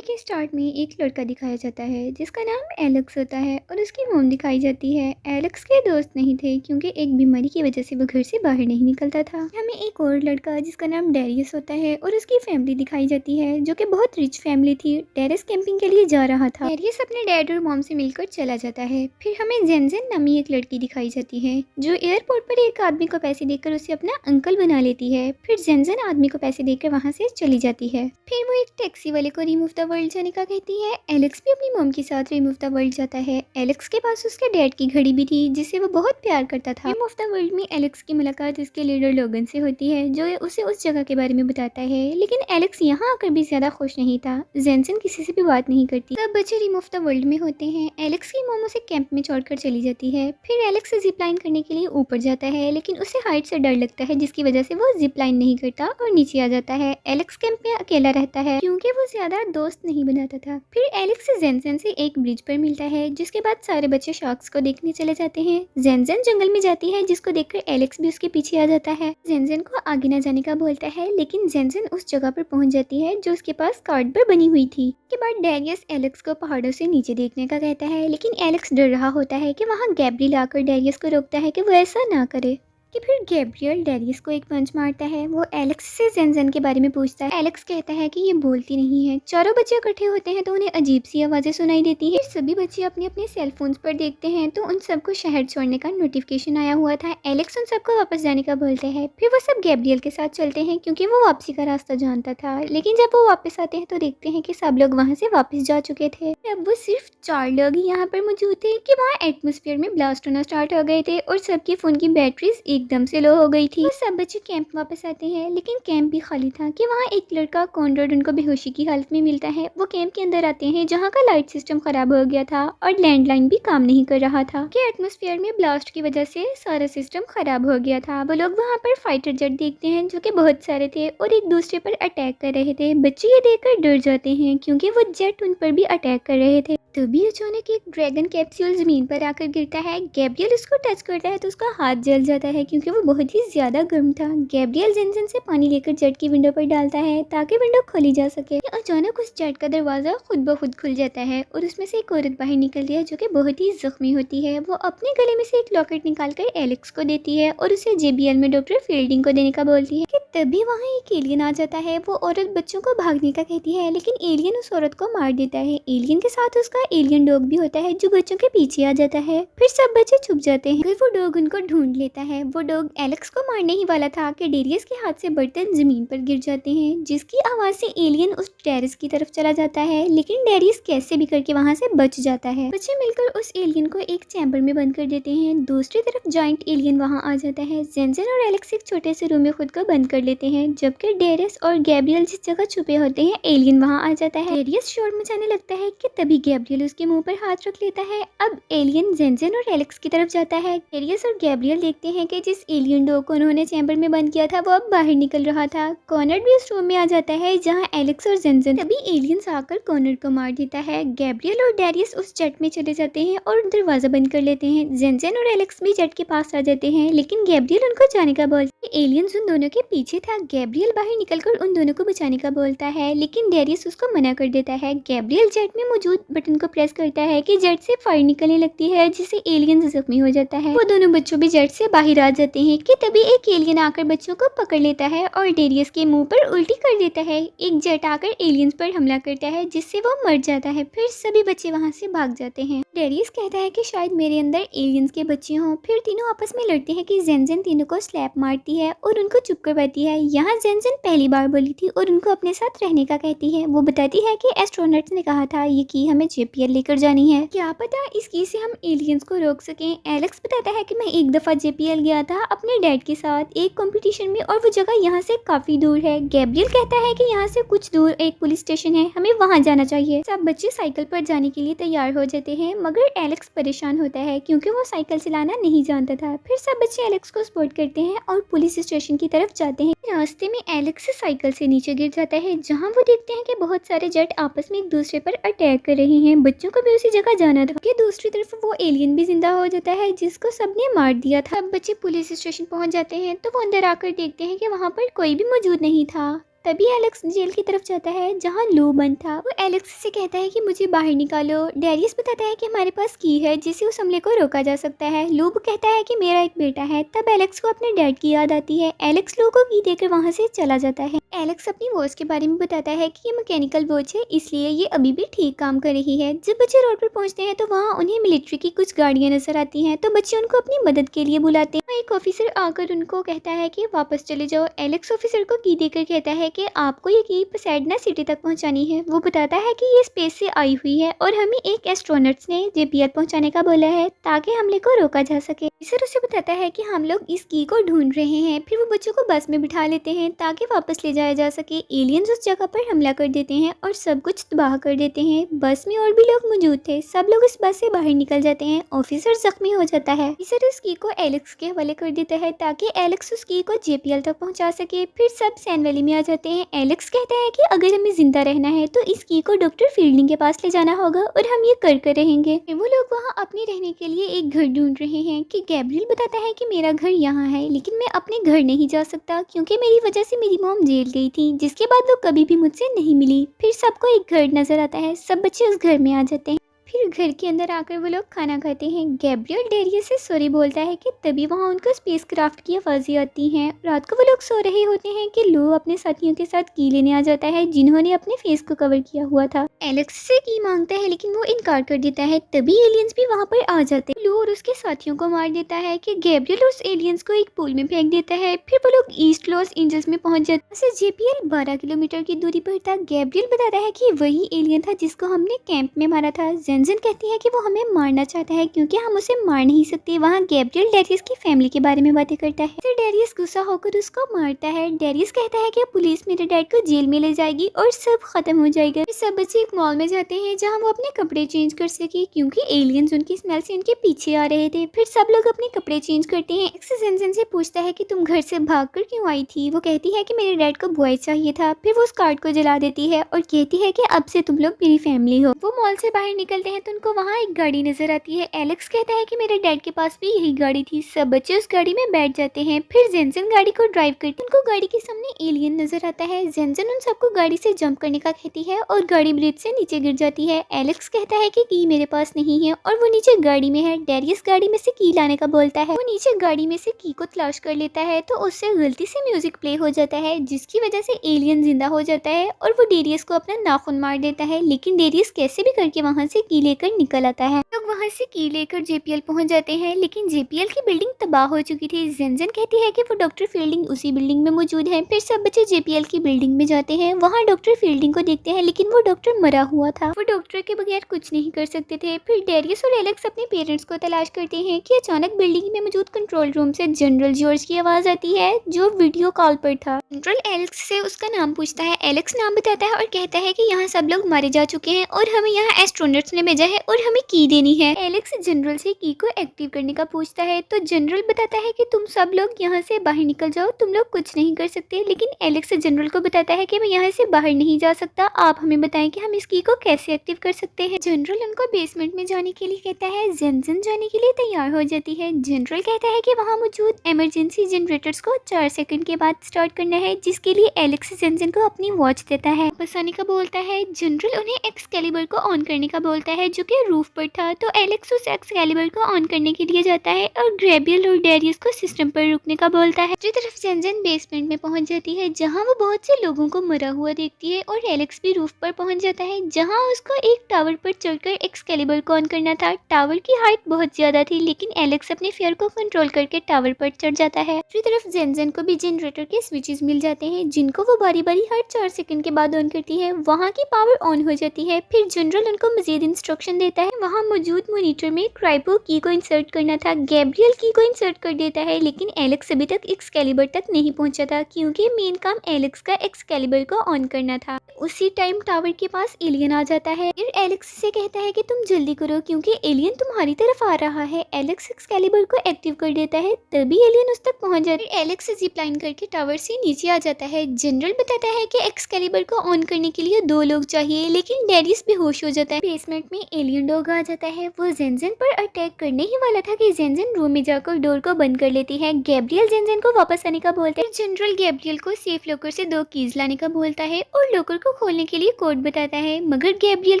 Movie के start में एक लड़का दिखाया जाता है जिसका नाम एलेक्स होता है और उसकी मोम दिखाई जाती है। एलेक्स के दोस्त नहीं थे क्योंकि एक बीमारी की वजह से वो घर से बाहर नहीं निकलता था। हमें एक और लड़का जिसका नाम डेरियस होता है और उसकी फैमिली दिखाई जाती है जो कि बहुत रिच फैमिली थी। डेरियस कैंपिंग के लिए जा रहा था। डेरियस अपने डैड और मॉम से मिलकर चला जाता है। फिर हमें जेनजेन नामी एक लड़की दिखाई जाती है जो एयरपोर्ट पर एक आदमी को पैसे देकर उसे अपना अंकल बना लेती है। फिर जेनजेन आदमी को पैसे देकर वहाँ से चली जाती है। फिर वो एक टैक्सी वाले को रिमूव द वर्ल्ड जाने का कहती है। एलेक्स भी अपनी मॉम के साथ रिमूव द वर्ल्ड जाता है। एलेक्स के पास उसके डैड की घड़ी भी थी जिससे वो बहुत प्यार करता था। रिमूव द वर्ल्ड में एलेक्स की मुलाकात उसके लीडर लोगन से होती है जो उसे उस जगह के बारे में बताता है, लेकिन एलेक्स यहाँ आकर भी ज्यादा खुश नहीं था। जेनसेन किसी से भी बात नहीं करती। सब बच्चे रिमूव द वर्ल्ड में होते हैं। एलेक्स की मॉम उसे कैंप में छोड़कर चली जाती है। फिर एलेक्स जिप लाइन करने के लिए ऊपर जाता है, लेकिन उसे हाइट से डर लगता है जिसकी वजह से वो जिप लाइन नहीं करता और नीचे आ जाता है। एलेक्स कैंप में अकेला रहता है क्योंकि वो ज्यादा दोस्त नहीं बनाता था। फिर एलेक्स जेनसेन से एक ब्रिज पर मिलता है जिसके बाद सारे बच्चे शार्क्स को देखने चले जाते हैं। जेनसेन जंगल में जाती है जिसको देखकर एलेक्स भी उसके पीछे आ जाता है। जेनसेन को आगे न जाने का बोलता है, लेकिन जेनसेन उस जगह पर पहुंच जाती है जो उसके पास कार्ड पर बनी हुई थी। के बाद डेरियस एलेक्स को पहाड़ों से नीचे देखने का कहता है, लेकिन एलेक्स डर रहा होता है कि वहाँ गैब्रियल आकर डेरियस को रोकता है कि वो ऐसा ना करे। कि फिर गैब्रियल डेरियस को एक पंच मारता है। वो एलेक्स से जेनजेन के बारे में पूछता है। एलेक्स कहता है कि ये बोलती नहीं है। चारों बच्चे इकट्ठे होते हैं तो उन्हें अजीब सी आवाजें सुनाई देती है। सभी बच्चे अपने अपने सेल फोन्स पर देखते हैं तो उन सबको शहर छोड़ने का नोटिफिकेशन आया हुआ था। एलेक्स उन सबको वापस जाने का बोलते हैं। फिर वो सब गैब्रियल के साथ चलते हैं क्योंकि वो वापसी का रास्ता जानता था, लेकिन जब वो वापस आते हैं तो देखते हैं कि सब लोग वहाँ से वापस जा चुके थे। अब वो सिर्फ 4 लोग ही यहाँ पर मौजूद थे कि वहाँ एटमोस्फेयर में ब्लास्ट होना स्टार्ट हो गए थे और सबके फोन की बैटरीज एकदम से लो हो गई थी। तो सब बच्चे कैंप वापस आते हैं, लेकिन कैंप भी खाली था कि वहाँ एक लड़का कॉनराड उनको बेहोशी की हालत में मिलता है। वो कैंप के अंदर आते हैं जहाँ का लाइट सिस्टम खराब हो गया था और लैंडलाइन भी काम नहीं कर रहा था कि एटमोस्फेयर में ब्लास्ट की वजह से सारा सिस्टम खराब हो गया था। वो लोग वहाँ पर फाइटर जेट देखते हैं जो कि बहुत सारे थे और एक दूसरे पर अटैक कर रहे थे। बच्चे ये देखकर डर जाते हैं क्योंकि वो जेट उन पर भी अटैक कर रहे थे। तभी अचानक एक ड्रैगन कैप्सूल जमीन पर आकर गिरता है। गैब्रियल उसको टच करता है तो उसका हाथ जल जाता है क्योंकि वो बहुत ही ज्यादा गर्म था। गैब्रियल जेनसेन से पानी लेकर जेट की विंडो पर डालता है ताकि विंडो खोली जा सके। अचानक उस जेट का दरवाजा खुद ब खुद खुल जाता है और उसमें से एक औरत बाहर निकलती है जो कि बहुत ही जख्मी होती है। वो अपने गले में से एक लॉकेट निकालकर एलेक्स को देती है और उसे जेबीएल में डॉक्टर फील्डिंग को देने का बोलती है कि तभी वहाँ एक एलियन आ जाता है। वो औरत बच्चों को भागने का कहती है, लेकिन एलियन उस औरत को मार देता है। एलियन के साथ उसका एलियन डॉग भी होता है जो बच्चों के पीछे आ जाता है। फिर सब बच्चे छुप जाते हैं। फिर वो डॉग उनको ढूंढ लेता है। वो डॉग एलेक्स को मारने ही वाला था कि डेरियस के हाथ से बर्तन जमीन पर गिर जाते हैं, जिसकी आवाज से एलियन उस टेरेस की तरफ चला जाता है, लेकिन डेरियस कैसे भी करके वहाँ से बच जाता है। बच्चे मिलकर उस एलियन को एक चैम्बर में बंद कर देते हैं। दूसरी तरफ जाइंट एलियन वहाँ आ जाता है। जेनसेन और एलेक्स एक छोटे से रूम में खुद को बंद कर लेते हैं, जबकि डेरियस और गैब्रियल जिस जगह छुपे होते हैं एलियन वहाँ आ जाता है। डेरियस शोर मचाने लगता है कि तभी गैब्रियल उसके मुंह पर हाथ रख लेता है। अब एलियन जेनसेन और एलेक्स की तरफ जाता है। डेरियस और गैब्रियल देखते हैं कि जिस एलियन डॉग को उन्होंने चैम्बर में बंद किया था वो अब बाहर निकल रहा था। कॉनर्ड भी उस रूम में आ जाता है जहाँ एलेक्स और जेनसेन। तभी एलियंस आकर कॉनर्ड को मार देता है। गैब्रियल और डेरियस उस जेट में चले जाते हैं और दरवाजा बंद कर लेते हैं। जेनसेन और एलेक्स भी जेट के पास आ जाते हैं, लेकिन गैब्रियल उनको जाने का बोलता है। एलियंस उन दोनों के पीछे था। गैब्रियल बाहर निकलकर उन दोनों को बचाने का बोलता है, लेकिन डेरियस उसको मना कर देता है। गैब्रियल जेट में मौजूद बटन को प्रेस करता है कि जेट से फायर निकलने लगती है, जिससे एलियन जख्मी हो जाता है। वो दोनों बच्चों भी जेट से बाहर आ जाते हैं कि तभी एक एलियन आकर बच्चों को पकड़ लेता है और डेरियस के मुंह पर उल्टी कर देता है। एक जेट आकर एलियंस पर हमला करता है जिससे वो मर जाता है। फिर सभी बच्चे वहाँ से भाग जाते हैं। डेरियस कहता है कि शायद मेरे अंदर एलियंस के बच्चे हों। फिर तीनों आपस में लड़ते हैं कि जेनसेन तीनों को स्लैप मारती है और उनको चुप करवाती है। यहाँ जेनसेन पहली बार बोली थी और उनको अपने साथ रहने का कहती है। वो बताती है कि एस्ट्रोनॉट्स ने कहा था ये की हमें जेपीएल लेकर जानी है, क्या पता इस की से हम एलियंस को रोक सकें। एलेक्स बताता है कि मैं एक दफा जेपीएल गया था अपने डैड के साथ एक कंपटीशन में और वो जगह यहाँ से काफी दूर है। गैब्रियल कहता है कि यहाँ से कुछ दूर एक पुलिस स्टेशन है, हमें वहाँ जाना चाहिए। सब बच्चे साइकिल पर जाने के लिए तैयार हो जाते हैं, मगर एलेक्स परेशान होता है क्योंकि वो साइकिल चलाना नहीं जानता था। फिर सब बच्चे एलेक्स को सपोर्ट करते हैं और पुलिस स्टेशन की तरफ जाते हैं। रास्ते में एलेक्स साइकिल से नीचे गिर जाता है, जहाँ वो देखते हैं कि बहुत सारे जेट आपस में एक दूसरे पर अटैक कर रहे हैं। बच्चों को भी उसी जगह जाना था कि दूसरी तरफ वो एलियन भी जिंदा हो जाता है जिसको सबने मार दिया था। अब बच्चे पुलिस स्टेशन पहुंच जाते हैं तो वो अंदर आकर देखते हैं कि वहाँ पर कोई भी मौजूद नहीं था। तभी एलेक्स जेल की तरफ जाता है जहाँ लू बंद था। वो एलेक्स से कहता है कि मुझे बाहर निकालो। डेरियस बताता है कि हमारे पास की है जिससे उस हमले को रोका जा सकता है। लू कहता है कि मेरा एक बेटा है। तब एलेक्स को अपने डैड की याद आती है। एलेक्स लू को की देकर वहाँ से चला जाता है। एलेक्स अपनी वॉच के बारे में बताता है कि ये मैकेनिकल वॉच है, इसलिए ये अभी भी ठीक काम कर रही है। जब बच्चे रोड पर पहुंचते हैं तो वहाँ उन्हें मिलिट्री की कुछ गाड़ियां नजर आती हैं, तो बच्चे उनको अपनी मदद के लिए बुलाते हैं। एक ऑफिसर आकर उनको कहता है कि वापस चले जाओ। एलेक्स ऑफिसर को की देकर कहता है कि आपको ये की पैसाडिना सिटी तक पहुंचानी है। वो बताता है कि ये स्पेस से आई हुई है और हमें एक एस्ट्रोनॉट्स ने जेपीएल पहुंचाने का बोला है ताकि हमले को रोका जा सके। ऑफिसर उसे बताता है कि हम लोग इस की को ढूंढ रहे हैं। फिर वो बच्चों को बस में बिठा लेते हैं ताकि वापस ले जाया जा सके। एलियंस उस जगह पर हमला कर देते हैं और सब कुछ तबाह कर देते हैं। बस में और भी लोग मौजूद थे। सब लोग इस बस से बाहर निकल जाते हैं। ऑफिसर जख्मी हो जाता है। ऑफिसर उस की को एलेक्स के हवाले कर देता है ताकि एलेक्स उस की को जेपीएल तक पहुंचा सके। फिर सब सैन वैली में आ जाते हैं। एलेक्स कहता है कि अगर हमें जिंदा रहना है तो इस की को डॉक्टर फील्डिंग के पास ले जाना होगा और हम ये कर रहेंगे। वो लोग वहाँ अपने रहने के लिए एक घर ढूंढ रहे हैं कि गैब्रियल बताता है कि मेरा घर यहाँ है, लेकिन मैं अपने घर नहीं जा सकता क्योंकि मेरी वजह से मेरी मॉम जेल गई थी, जिसके बाद वो कभी भी मुझसे नहीं मिली। फिर सबको एक घर नजर आता है। सब बच्चे उस घर में आ जाते हैं। फिर घर के अंदर आकर वो लोग खाना खाते हैं। गैब्रियल डेरियस से सॉरी बोलता है कि तभी वहाँ उनको स्पेस क्राफ्ट की आवाज़ें आती हैं। रात को वो लोग सो रहे होते हैं कि लू अपने साथियों के साथ की लेने आ जाता है जिन्होंने अपने फेस को कवर किया हुआ था। एलेक्स से की मांगता है लेकिन वो इनकार कर देता है। तभी एलियंस भी वहाँ पर आ जाते हैं। लू और उसके साथियों को मार देता है कि गैब्रियल उस एलियंस को एक पूल में फेंक देता है। फिर वो लोग ईस्ट लॉस एंजल्स में पहुंच जाते हैं। जेपीएल 12 किलोमीटर की दूरी पर था। गैब्रियल बताता है कि वही एलियन था जिसको हमने कैंप में मारा था। जेनजेन कहती है कि वो हमें मारना चाहता है क्योंकि हम उसे मार नहीं सकते। वहाँ गैब्रियल डेरियस की फैमिली के बारे में बातें करता है। फिर डेरियस गुस्सा होकर उसको मारता है। डेरियस कहता है कि पुलिस मेरे डैड को जेल में ले जाएगी और सब खत्म हो जाएगा। फिर सब बच्चे एक मॉल में जाते हैं जहाँ वो अपने कपड़े चेंज कर सके क्योंकि एलियंस उनकी स्मेल से उनके पीछे आ रहे थे। फिर सब लोग अपने कपड़े चेंज करते हैं। जेनजेन से पूछता है कि तुम घर से भागकर क्यों आई थी। वो कहती है कि मेरे डैड को बॉय चाहिए था। फिर वो उस कार्ड को जला देती है और कहती है कि अब से तुम लोग मेरी फैमिली हो। वो मॉल से बाहर निकलते हैं तो उनको वहाँ एक गाड़ी नजर आती है। एलेक्स कहता है कि मेरे डैड के पास भी यही गाड़ी थी। सब बच्चे उस गाड़ी में बैठ जाते हैं। फिर जेनसन गाड़ी को ड्राइव करते उनको गाड़ी के सामने एलियन नजर आता है। जेनसन उन सबको गाड़ी से जंप करने का कहती है और गाड़ी ब्रिज से नीचे गिर जाती है। एलेक्स कहता है कि की मेरे पास नहीं है और वो नीचे गाड़ी में है। डेरियस गाड़ी में से की लाने का बोलता है। वो नीचे गाड़ी में से की को तलाश कर लेता है तो उससे गलती से म्यूजिक प्ले हो जाता है जिसकी वजह से एलियन जिंदा हो जाता है और वो डेरियस को अपना नाखून मार देता है। लेकिन डेरियस कैसे भी करके वहाँ से की लेकर निकल आता है। लोग वहाँ से की लेकर जेपीएल पहुँच जाते हैं लेकिन जेपीएल की बिल्डिंग तबाह हो चुकी थी। जेनजेन कहती है कि वो डॉक्टर फील्डिंग उसी बिल्डिंग में मौजूद है। फिर सब बच्चे जेपीएल की बिल्डिंग में जाते हैं। वहाँ डॉक्टर फील्डिंग को देखते हैं लेकिन वो डॉक्टर मरा हुआ था। वो डॉक्टर के बगैर कुछ नहीं कर सकते थे। फिर डेरियस और एलेक्स अपने पेरेंट्स को तलाश करते हैं कि अचानक बिल्डिंग में मौजूद कंट्रोल रूम से जनरल जॉर्ज की आवाज़ आती है जो वीडियो कॉल पर था। जनरल एलेक्स से उसका नाम पूछता है। एलेक्स नाम बताता है और कहता है कि यहाँ सब लोग मारे जा चुके हैं और हमें यहाँ एस्ट्रोनॉट्स ने भेजा है और हमें की देनी है। एलेक्स जनरल से की को एक्टिव करने का पूछता है तो जनरल बताता है कि तुम सब लोग यहाँ से बाहर निकल जाओ, तुम लोग कुछ नहीं कर सकते। लेकिन एलेक्स जनरल को बताता है कि मैं यहाँ से बाहर नहीं जा सकता, आप हमें बताएं कि हम इस की को कैसे एक्टिव कर सकते हैं। जनरल उनको बेसमेंट में जाने के लिए कहता है। जेनजेन जाने के लिए तैयार हो जाती है। जनरल कहता है कि वहाँ मौजूद इमरजेंसी जनरेटर्स को 4 सेकंड के बाद स्टार्ट करना है, जिसके लिए एलेक्स जेनजेन को अपनी वॉच देता है। वापस आने का बोलता है। जनरल उन्हें एक्सकैलिबर को ऑन करने का बोलता है जो कि रूफ पर था। तो एलेक्स उस एक्सकैलिबर को ऑन करने के लिए जाता है और ग्रेबियल और डेरियस को सिस्टम पर रुकने का बोलता है। दूसरी तरफ जेनजेन बेसमेंट में पहुंच जाती है जहां वो बहुत से लोगों को मरा हुआ देखती है और एलेक्स भी रूफ पर पहुंच जाता है जहां उसको एक टावर पर चढ़कर एक्सकैलिबर को ऑन करना था। टावर की हाइट बहुत ज्यादा थी लेकिन एलेक्स अपने फियर को कंट्रोल करके टावर पर चढ़ जाता है। दूसरी तरफ जेनजेन को भी जनरेटर के स्विचेस मिल जाते हैं जिनको वो बारी बारी हर 4 सेकंड के बाद ऑन करती है। वहाँ की पावर ऑन हो जाती है। फिर जनरल उनको मजीद इंस्ट्रक्शन देता है। वहाँ मौजूद मॉनिटर में क्राइपो की को इंसर्ट करना था। गैब्रियल की को इंसर्ट कर देता है लेकिन एलेक्स अभी तक एक्सकैलिबर तक नहीं पहुंचा था क्योंकि मेन काम एलेक्स का एक्सकैलिबर को ऑन करना था। उसी टाइम टावर के पास एलियन आ जाता है। फिर एलेक्स से कहता है कि तुम जल्दी करो क्योंकि एलियन तुम्हारी तरफ आ रहा है। एलेक्स एक्सकैलिबर को एक्टिव कर देता है तभी एलियन उस तक पहुंच जाता है। एलेक्स जिप लाइन करके टावर से नीचे आ जाता है। जनरल बताता है कि एक्सकैलिबर को ऑन करने के लिए 2 लोग चाहिए लेकिन डेरियस बेहोश हो जाता है। बेसमेंट में एलियन डॉग आ जाता है। वो जेनजेन पर अटैक करने ही वाला था कि जेनजेन रूम में जाकर डोर को बंद कर लेती है। गैब्रियल जेनजेन को वापस आने का बोलता है। जनरल गैब्रियल को सेफ लॉकर से 2 कीज लाने का बोलता है और लॉकर को खोलने के लिए कोड बताता है, मगर गैब्रियल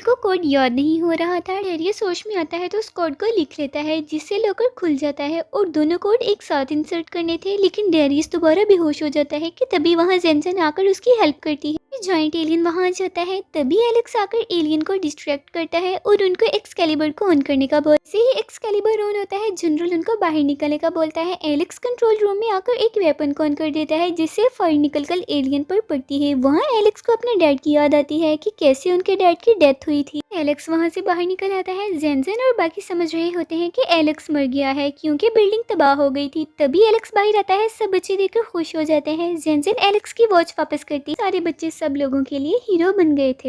को कोड याद नहीं हो रहा था। डेरियस होश में आता है तो उस कोड को लिख लेता है, जिससे लॉकर खुल जाता है और दोनों कोड एक साथ इंसर्ट करने थे। लेकिन डेरियस दोबारा बेहोश हो जाता है कि तभी वहाँ जेनजेन आकर उसकी हेल्प करती है। जॉइंट एलियन वहां आ जाता है। तभी एलेक्स आकर एलियन को डिस्ट्रैक्ट करता है और उनको एक्सकैलिबर को ऑन करने का बोलता है। जैसे ही एक्सकैलिबर ऑन होता है, जनरल उनको बाहर निकलने का बोलता है। एलेक्स कंट्रोल रूम में आकर एक वेपन को ऑन कर देता है, जिससे फायर निकलकर एलियन पर पड़ती है। वहाँ एलेक्स को अपने डैड की याद आती है कि कैसे उनके डैड की डेथ हुई थी। एलेक्स वहाँ से बाहर निकल आता है। जेनजेन और बाकी समझ रहे होते हैं कि एलेक्स मर गया है क्योंकि बिल्डिंग तबाह हो गई थी। तभी एलेक्स बाहर आता है। सब बच्चे देखकर खुश हो जाते हैं। जेनजेन एलेक्स की वॉच वापस करती है। सारे बच्चे सब लोगों के लिए हीरो बन गए थे।